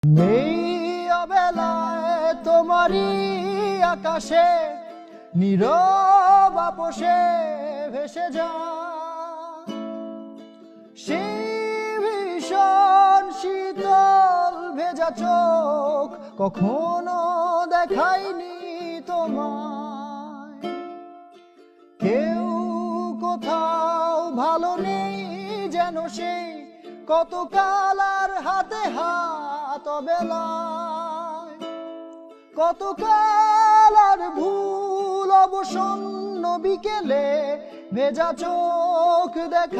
নেই অবেলায় তোমারই আকাশে নীরব আপোষে ভেসে যা সেই ভীষণ শীতল ভেজা চোখ কখনো দেখাইনি তোমায়। কেউ কোথাও ভালো নেই যেন সেই কত কালার হাতে হাত বেলায়, কত কালার ভুল অবসন্ন বিকেলে ভেজা চোখ দেখায়।